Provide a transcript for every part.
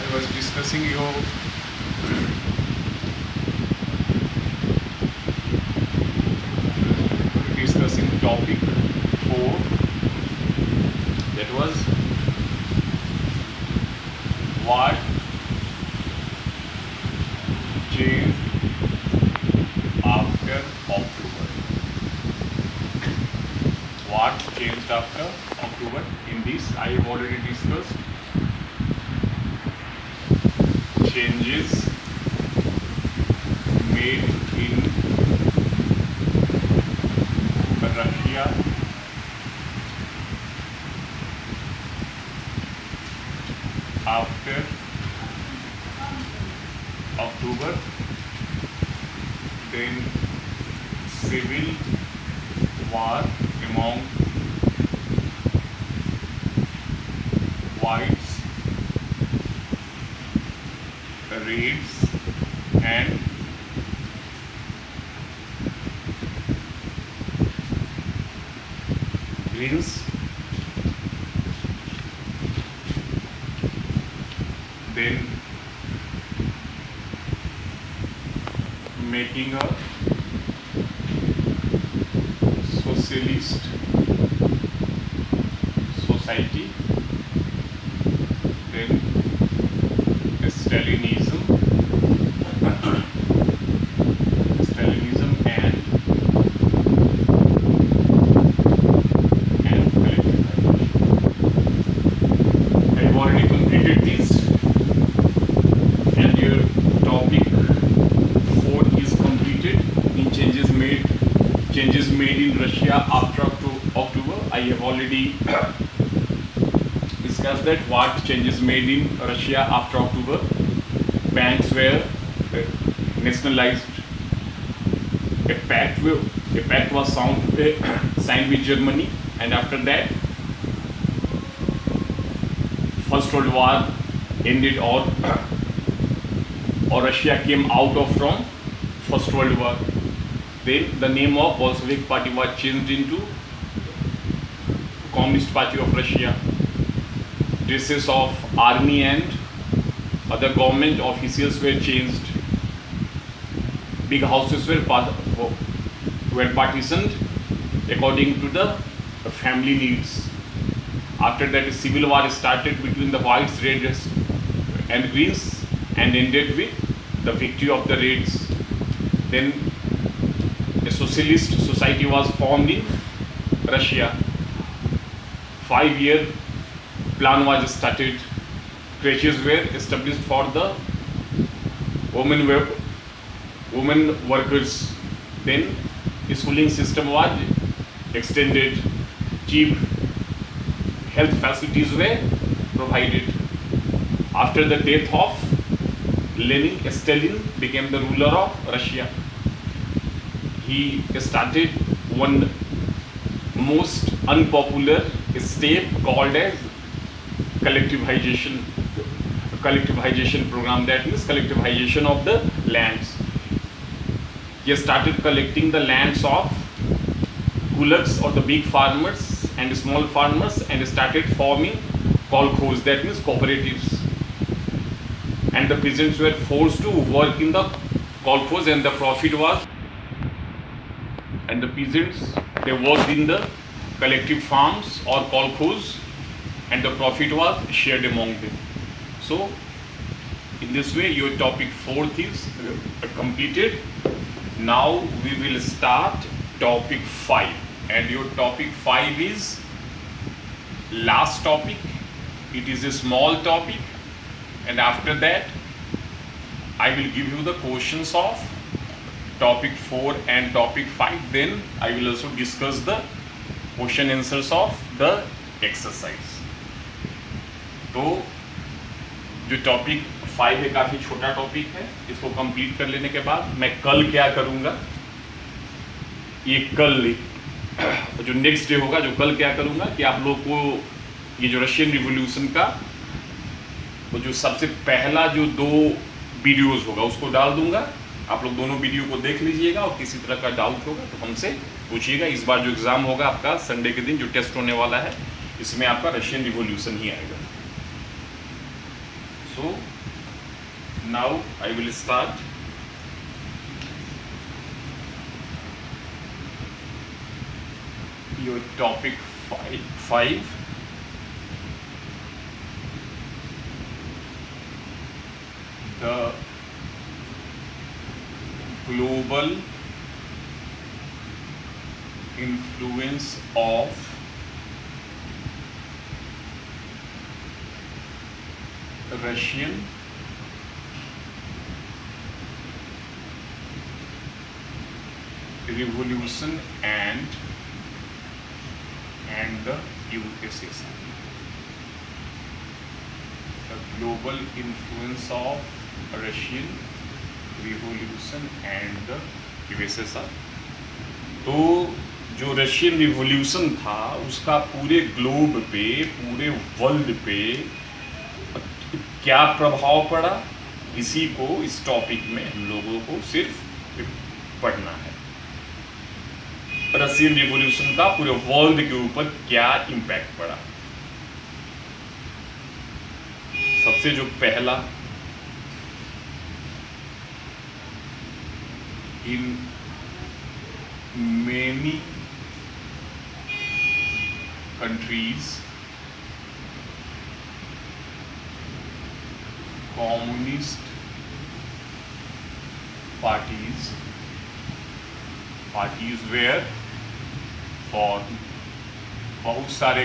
I was discussing your topic 4, that was what changed after October. What changed after October? In this I have already discussed changes made in Russia after October, then civil war among whites, raids and greens, then making a socialist society, then Stalinism and collectivization. I have already completed this, and your topic 4 is completed. In changes made in Russia after October. I have already discussed that. What changes made in Russia after October? Banks were nationalized. A pact was signed with Germany, and after that, First World War ended, or Russia came out of from First World War. Then the name of Bolshevik Party was changed into Communist Party of Russia. Dresses of army and other government officials were changed. Big houses were partitioned according to the family needs. After that, a civil war started between the whites, reds and greens, and ended with the victory of the reds. Then a socialist society was formed in Russia. 5-year plan was started. Creches were established for the women workers. Then a schooling system was extended. Cheap health facilities were provided. After the death of Lenin, Stalin became the ruler of Russia. He started one most unpopular step called as collectivization program, that means collectivization of the lands. He started collecting the lands of kulaks, or the big farmers and small farmers, and started forming kolkhoz, that means cooperatives. And the peasants were forced to work in the kolkhoz, and the profit was, and the peasants, they worked in the collective farms or kolkhoz, and the profit was shared among them. So in this way your topic 4 is completed. Now we will start topic 5, and your topic 5 is last topic. It is a small topic, and after that I will give you the questions of topic 4 and topic 5. Then I will also discuss the question answers of the exercise. तो जो topic 5 है काफ़ी छोटा topic है. इसको complete कर लेने के बाद मैं कल क्या करूँगा, ये कल जो नेक्स्ट डे होगा, जो कल क्या करूँगा कि आप लोग को ये जो रशियन रिवॉल्यूशन का वो जो सबसे पहला जो 2 वीडियोस होगा उसको डाल दूंगा. आप लोग दोनों वीडियो को देख लीजिएगा, और किसी तरह का डाउट होगा तो हमसे पूछिएगा. इस बार जो एग्ज़ाम होगा आपका संडे के दिन जो टेस्ट होने वाला है, इसमें आपका रशियन रिवॉल्यूशन ही आएगा. So now I will start. Your topic 5. The global influence of Russian revolution and the USSR. The global influence of Russian revolution and the USSR. तो जो रशियन रिवॉल्यूशन था उसका पूरे ग्लोब पे, पूरे वर्ल्ड पे क्या प्रभाव पड़ा, इसी को इस टॉपिक में हम लोगों को सिर्फ पढ़ना है। रशियन रिवॉल्यूशन का पूरे वर्ल्ड के ऊपर क्या इम्पैक्ट पड़ा। सबसे जो पहला, इन many countries communist parties were formed। बहुत सारे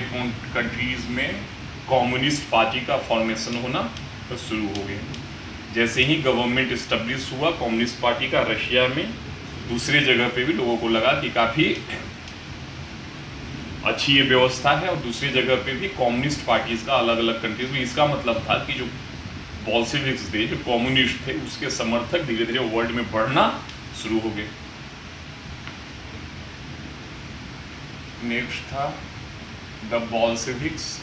कंट्रीज में कम्युनिस्ट पार्टी का फॉर्मेशन होना शुरू हो गया। जैसे ही गवर्नमेंट इस्टेब्लिश हुआ कम्युनिस्ट पार्टी का रशिया में, दूसरे जगह पे भी लोगों को लगा कि काफ़ी अच्छी ये व्यवस्था है, और दूसरी जगह पे भी कम्युनिस्ट पार्टीज का अलग अलग कंट्रीज में। इसका मतलब था कि जो बोल्शेविक्स थे, जो कम्युनिस्ट थे, उसके समर्थक धीरे धीरे वर्ल्ड में बढ़ना शुरू हो गए। नेक्स्ट था the Bolsheviks.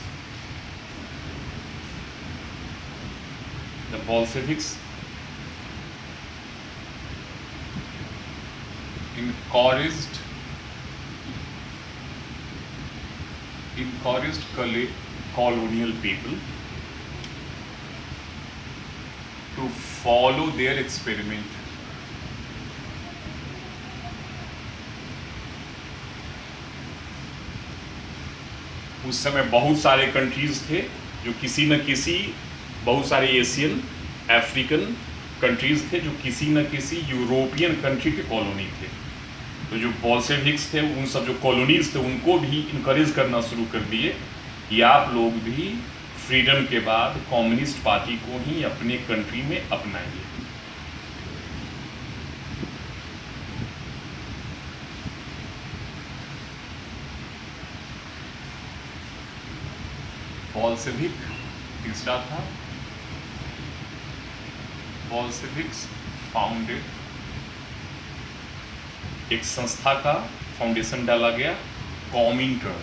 encouraged colonial people to follow their experiment। उस समय बहुत सारे कंट्रीज थे जो किसी न किसी, बहुत सारे एशियन, अफ्रीकन कंट्रीज थे जो किसी न किसी यूरोपियन कंट्री के कॉलोनी थे। तो जो बोल्शेविक्स थे, उन सब जो कॉलोनीज थे, उनको भी इनकरेज करना शुरू कर दिए कि आप लोग भी फ्रीडम के बाद कम्युनिस्ट पार्टी को ही अपने कंट्री में अपनाइए। बोल्शेविक तीसरा था। बोल्शेविक्स फाउंडेड, एक संस्था का फाउंडेशन डाला गया, कॉमिंटर्न।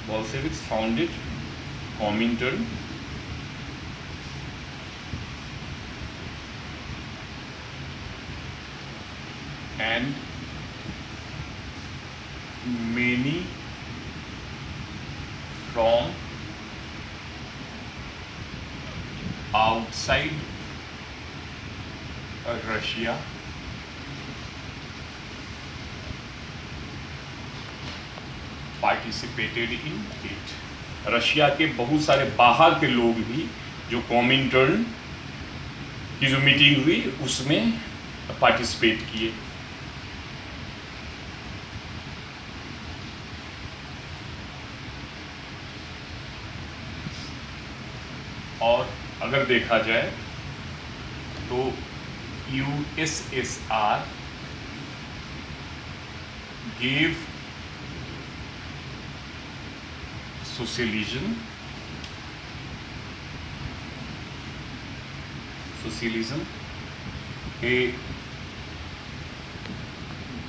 Bolsheviks founded Comintern and many from outside Russia participated in it। Russia के बहुत सारे बाहर के लोग भी जो कॉमिंटर्न की जो मीटिंग हुई उसमें पार्टिसिपेट किए। और अगर देखा जाए तो USSR gave socialism a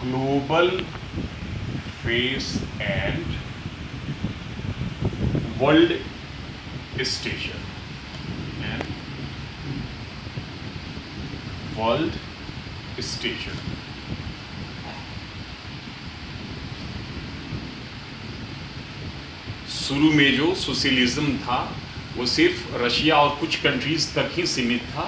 global face and world station शुरू में जो सोशलिज्म था वो सिर्फ रशिया और कुछ कंट्रीज तक ही सीमित था।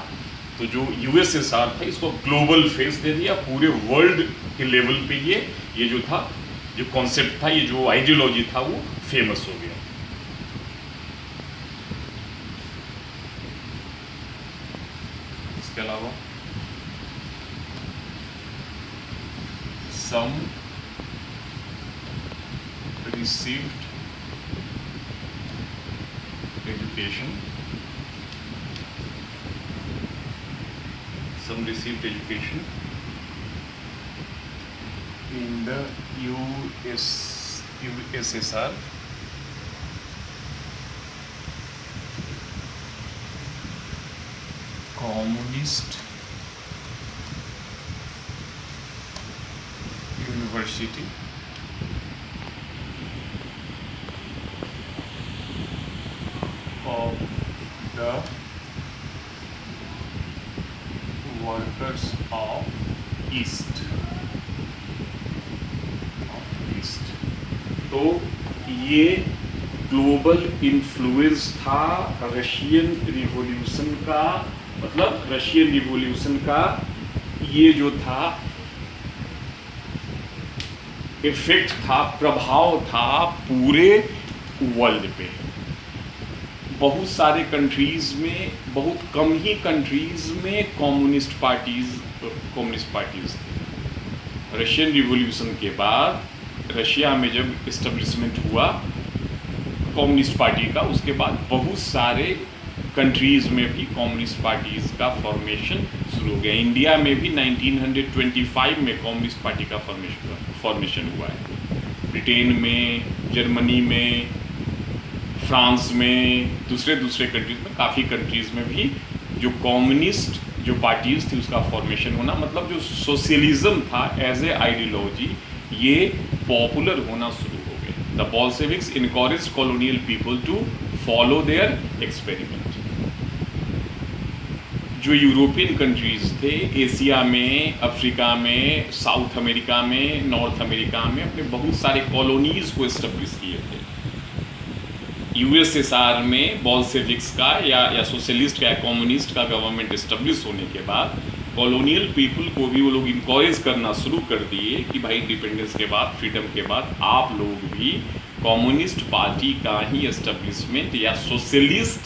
तो जो यूएसएसआर था इसको ग्लोबल फेस दे दिया, पूरे वर्ल्ड के लेवल पे ये जो था, जो कॉन्सेप्ट था, ये जो आइडियोलॉजी था वो फेमस हो गया। इसके अलावा some received education, in the USSR communist university of the workers of East। तो ये ग्लोबल इन्फ्लुएंस था रशियन रिवॉल्यूशन का, मतलब रशियन रिवॉल्यूशन का ये जो था इफेक्ट था, प्रभाव था पूरे वर्ल्ड पे। बहुत सारे कंट्रीज में, बहुत कम ही कंट्रीज में कम्युनिस्ट पार्टीज थे। रशियन रिवॉल्यूशन के बाद रशिया में जब इस्टेब्लिशमेंट हुआ कम्युनिस्ट पार्टी का, उसके बाद बहुत सारे कंट्रीज़ में भी कम्युनिस्ट पार्टीज़ का फॉर्मेशन शुरू हो गया। इंडिया में भी 1925 में कम्युनिस्ट पार्टी का फॉर्मेशन हुआ है। ब्रिटेन में, जर्मनी में, फ्रांस में, दूसरे कंट्रीज़ में, काफ़ी कंट्रीज़ में भी जो कम्युनिस्ट जो पार्टीज़ थी उसका फॉर्मेशन होना, मतलब जो सोशलिज्म था एज ए आइडियोलॉजी, ये पॉपुलर होना शुरू हो गया। The Bolsheviks encourage colonial people to follow their experiment. जो यूरोपियन कंट्रीज थे एशिया में, अफ्रीका में, साउथ अमेरिका में, नॉर्थ अमेरिका में अपने बहुत सारे कॉलोनीज को एस्टेब्लिश किए थे। यूएसएसआर में बोल्शेविक्स का या सोशलिस्ट का या कम्युनिस्ट का गवर्नमेंट एस्टेब्लिश होने के बाद कॉलोनियल पीपल को भी वो लोग इनकरेज करना शुरू कर दिए कि भाई इंडिपेंडेंस के बाद, फ्रीडम के बाद आप लोग भी कम्युनिस्ट पार्टी का ही एस्टेब्लिशमेंट या सोशलिस्ट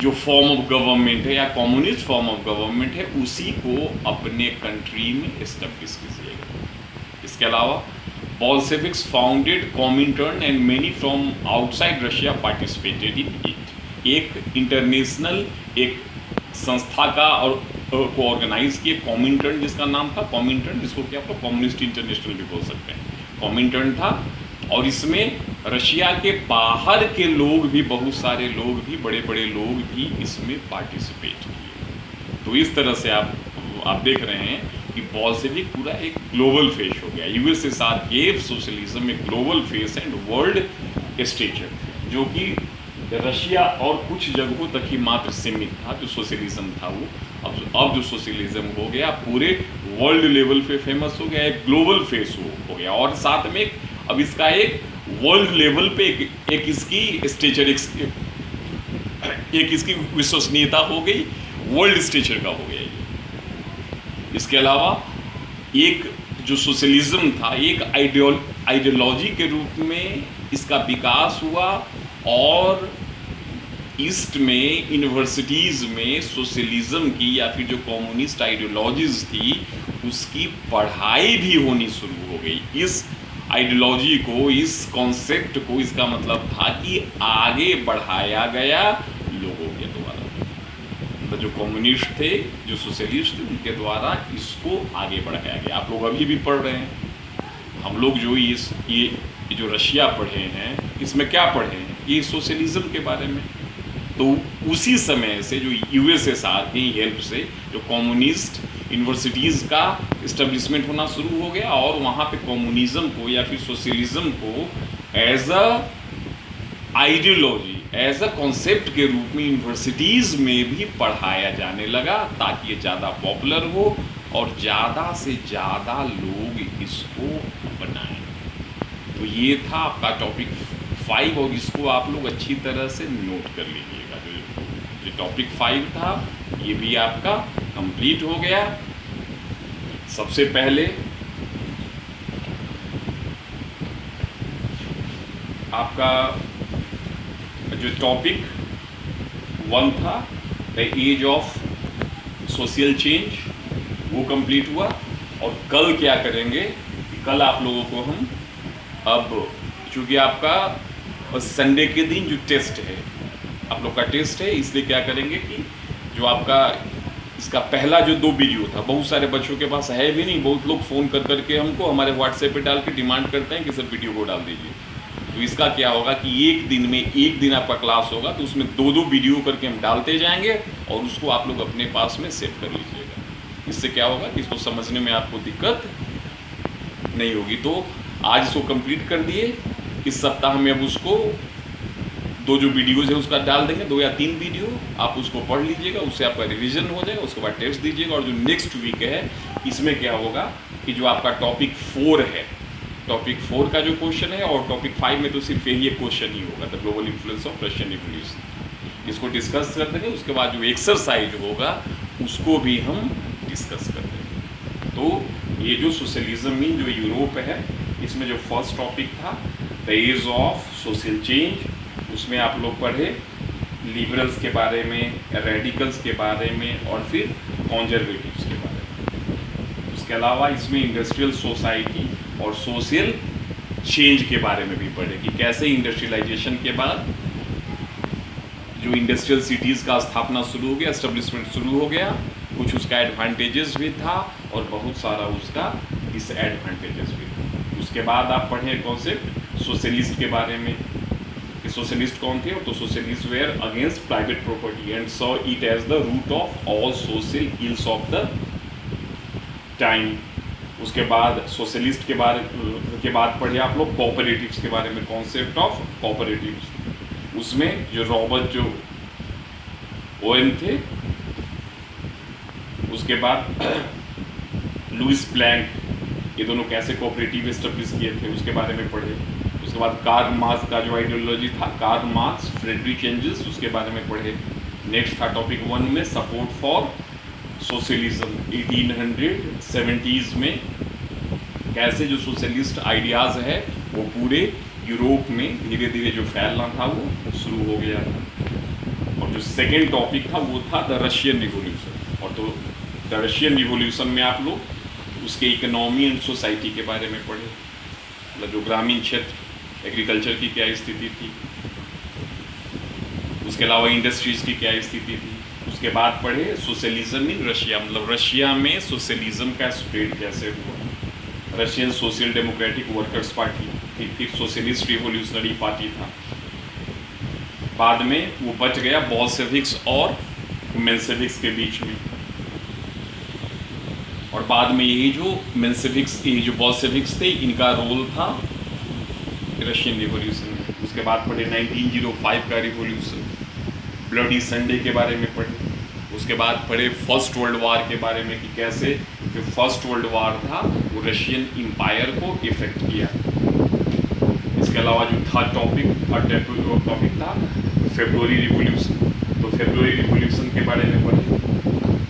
जो फॉर्म ऑफ गवर्नमेंट है या कम्युनिस्ट फॉर्म ऑफ गवर्नमेंट है उसी को अपने कंट्री में एस्टेब्लिश कीजिएगा। इसके अलावा Bolsheviks founded Comintern and many from outside Russia participated in it. एक इंटरनेशनल एक संस्था का और को ऑर्गेनाइज किए कॉमिंटर्न, जिसका नाम था कॉमिंटर्न, जिसको कि आप लोग कम्युनिस्ट इंटरनेशनल भी बोल सकते हैं। कॉमिंटर्न था और इसमें रशिया के बाहर के लोग भी, बहुत सारे लोग भी, बड़े बड़े लोग भी इसमें पार्टिसिपेट किए। तो इस तरह से आप देख रहे हैं कि बोल्शेविक पूरा एक ग्लोबल फेस हो गया। यूएसएसआर गेव सोशलिज्म एक global face and world stature, जो कि रशिया और कुछ जगहों तक ही मात्र सीमित था जो सोशलिज्म था वो। अब जो सोशलिज्म हो गया पूरे वर्ल्ड लेवल पे फेमस हो गया, एक ग्लोबल फेस हो गया। और साथ में अब इसका एक वर्ल्ड लेवल पे एक इसकी स्टेचर, एक इसकी विश्वसनीयता हो गई, वर्ल्ड स्टेचर का हो गया। इसके अलावा एक जो सोशलिज्म था एक आइडियोलॉजी के रूप में इसका विकास हुआ और ईस्ट में यूनिवर्सिटीज़ में सोशलिज्म की या फिर जो कम्युनिस्ट आइडियोलॉजीज थी उसकी पढ़ाई भी होनी शुरू हो गई। इस आइडियोलॉजी को, इस कॉन्सेप्ट को, इसका मतलब था कि आगे बढ़ाया गया लोगों के द्वारा। तो जो कम्युनिस्ट थे, जो सोशलिस्ट थे, उनके द्वारा इसको आगे बढ़ाया गया। आप लोग अभी भी पढ़ रहे हैं, हम लोग जो ये जो रशिया पढ़े हैं इसमें क्या पढ़े हैं, ये सोशलिज्म के बारे में। तो उसी समय से जो यूएसएसआर की हेल्प से जो कम्युनिस्ट यूनिवर्सिटीज़ का इस्टेब्लिशमेंट होना शुरू हो गया और वहाँ पे कम्युनिज्म को या फिर सोशलिज्म को as a ideology, as a concept के रूप में यूनिवर्सिटीज़ में भी पढ़ाया जाने लगा ताकि ये ज़्यादा पॉपुलर हो और ज़्यादा से ज़्यादा लोग इसको अपनाएं। तो ये था आपका टॉपिक 5 और इसको आप लोग अच्छी तरह से नोट कर लीजिएगा। जो टॉपिक 5 था ये भी आपका कंप्लीट हो गया। सबसे पहले आपका जो टॉपिक 1 था the age of social change वो कंप्लीट हुआ। और कल क्या करेंगे, कल आप लोगों को हम अब चूँकि आपका संडे के दिन जो टेस्ट है, आप लोग का टेस्ट है, इसलिए क्या करेंगे कि जो आपका इसका पहला जो 2 वीडियो था, बहुत सारे बच्चों के पास है भी नहीं, बहुत लोग फ़ोन कर करके हमको हमारे व्हाट्सएप पे डाल के डिमांड करते हैं कि सर वीडियो को डाल दीजिए। तो इसका क्या होगा कि एक दिन में एक दिन आपका क्लास होगा तो उसमें 2-2 वीडियो करके हम डालते जाएंगे और उसको आप लोग अपने पास में सेव कर लीजिएगा। इससे क्या होगा कि इसको समझने में आपको दिक्कत नहीं होगी। तो आज इसको कंप्लीट कर दिए, इस सप्ताह में अब उसको 2 जो वीडियोज़ है उसका डाल देंगे, 2 या 3 वीडियो आप उसको पढ़ लीजिएगा, उससे आपका रिवीजन हो जाएगा। उसके बाद टेस्ट दीजिएगा। और जो नेक्स्ट वीक है इसमें क्या होगा कि जो आपका टॉपिक 4 है, टॉपिक 4 का जो क्वेश्चन है, और टॉपिक 5 में तो सिर्फ यही एक क्वेश्चन ही होगा, the global influence of Russian revolution. इसको डिस्कस कर देंगे। उसके बाद जो एक्सरसाइज होगा उसको भी हम डिस्कस कर देंगे। तो ये जो सोशलिज्म मीन जो यूरोप है, इसमें जो फर्स्ट टॉपिक था the age of social change, उसमें आप लोग पढ़े लिबरल्स के बारे में, रेडिकल्स के बारे में और फिर कॉन्जर्वेटिव्स के बारे में। उसके अलावा इसमें इंडस्ट्रियल सोसाइटी और सोशल चेंज के बारे में भी पढ़े कि कैसे इंडस्ट्रियलाइजेशन के बाद जो इंडस्ट्रियल सिटीज़ का स्थापना शुरू हो गया, एस्टेब्लिशमेंट शुरू हो गया, कुछ उसका एडवांटेजेस भी था और बहुत सारा उसका डिसएडवांटेजेस भी था। उसके बाद आप पढ़ें कॉन्सेप्ट सोशलिस्ट के बारे में कि सोशलिस्ट कौन थे। और तो socialists were against private property and saw it as the root of all social ills of the time. उसके बाद सोशलिस्ट के बाद पढ़े आप लोग कोऑपरेटिव्स के बारे में, कॉन्सेप्ट ऑफ कोऑपरेटिव्स। उसमें जो रॉबर्ट जो ओएन थे, उसके बाद लुइस प्लैंक, ये दोनों कैसे कोऑपरेटिव एस्टेब्लिश किए थे उसके बारे में पढ़े। उसके बाद कार्ल मार्क्स का जो आइडियोलॉजी था, कार्ल मार्क्स, फ्रेडरिक एंजल्स, उसके बारे में पढ़े। नेक्स्ट था टॉपिक 1 में सपोर्ट फॉर सोशलिज्म। 1870s में कैसे जो सोशलिस्ट आइडियाज़ है वो पूरे यूरोप में धीरे धीरे जो फैलना था वो शुरू हो गया था। और जो सेकेंड टॉपिक था वो था द रशियन रिवॉल्यूशन। और तो द रशियन रिवॉल्यूशन में आप लोग उसके इकोनॉमी एंड सोसाइटी के बारे में पढ़े, मतलब जो ग्रामीण क्षेत्र एग्रीकल्चर की क्या स्थिति थी, उसके अलावा इंडस्ट्रीज़ की क्या स्थिति थी। उसके बाद पढ़े सोशलिज्म इन रशिया, मतलब रशिया में सोशलिज्म का स्प्रेड कैसे हुआ। Russian social democratic workers party, फिर सोशलिस्ट रिवोल्यूशनरी पार्टी था। बाद में वो बच गया बोल्शेविक्स और मेंशेविक्स के बीच में। और बाद में यही जो मेंशेविक्स, ये जो बोल्शेविक्स थे, इनका रोल था रशियन रिवॉल्यूशन में। उसके बाद पढ़े 1905 का रिवॉल्यूशन, ब्लडी संडे के बारे में पढ़े। उसके बाद पढ़े फर्स्ट वर्ल्ड वार के बारे में कि कैसे जो फर्स्ट वर्ल्ड वार था वो रशियन एम्पायर को इफेक्ट किया। इसके अलावा जो थर्ड टॉपिक था फेब्रुअरी रिवॉल्यूशन, तो फेब्रुअरी रिवॉल्यूशन के बारे में पढ़े।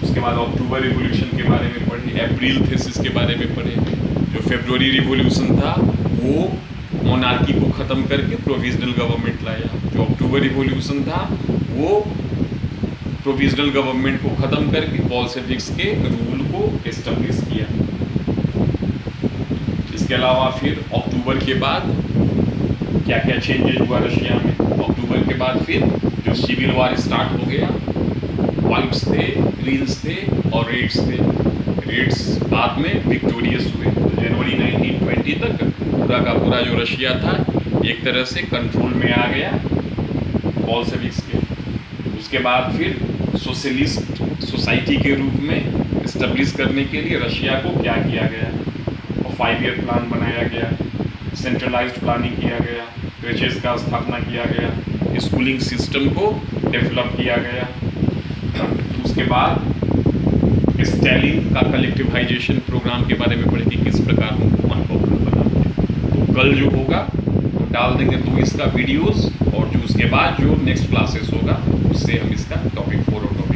उसके बाद अक्टूबर रिवॉल्यूशन के बारे में पढ़े, अप्रैल थीसिस के बारे में पढ़े। जो फेब्रुअरी रिवॉल्यूशन था वो मोनार्की को ख़त्म करके प्रोविजनल गवर्नमेंट लाया। जो अक्टूबर रिवॉल्यूशन था वो प्रोविजनल गवर्नमेंट को ख़त्म करके बोल्शेविक्स के रूल को एस्टेब्लिश किया। इसके अलावा फिर अक्टूबर के बाद क्या क्या चेंजेस हुआ रशिया में। अक्टूबर के बाद फिर जो सिविल वार स्टार्ट हो गया, वाइट्स थे, ग्रीन्स थे और रेड्स थे। रेड्स बाद में विक्टोरियस हुए। तो जनवरी 1920 तक पूरा का पूरा जो रशिया था एक तरह से कंट्रोल में आ गया बोल्शेविक्स के। उसके बाद फिर सोशलिस्ट सोसाइटी के रूप में इस्टेब्लिश करने के लिए रशिया को क्या किया गया, और 5 ईयर प्लान बनाया गया, सेंट्रलाइज्ड प्लानिंग किया गया, क्रेचेस का स्थापना किया गया, स्कूलिंग सिस्टम को डेवलप किया गया। उसके बाद स्टालिन का कलेक्टिवाइजेशन प्रोग्राम के बारे में पढ़े कि किस प्रकार उनको अनपॉपुलर बना। तो कल जो होगा डाल देंगे 2 इसका वीडियोस, और जो उसके बाद जो नेक्स्ट क्लासेस होगा उससे हम इसका टॉपिक 4 और टॉपिक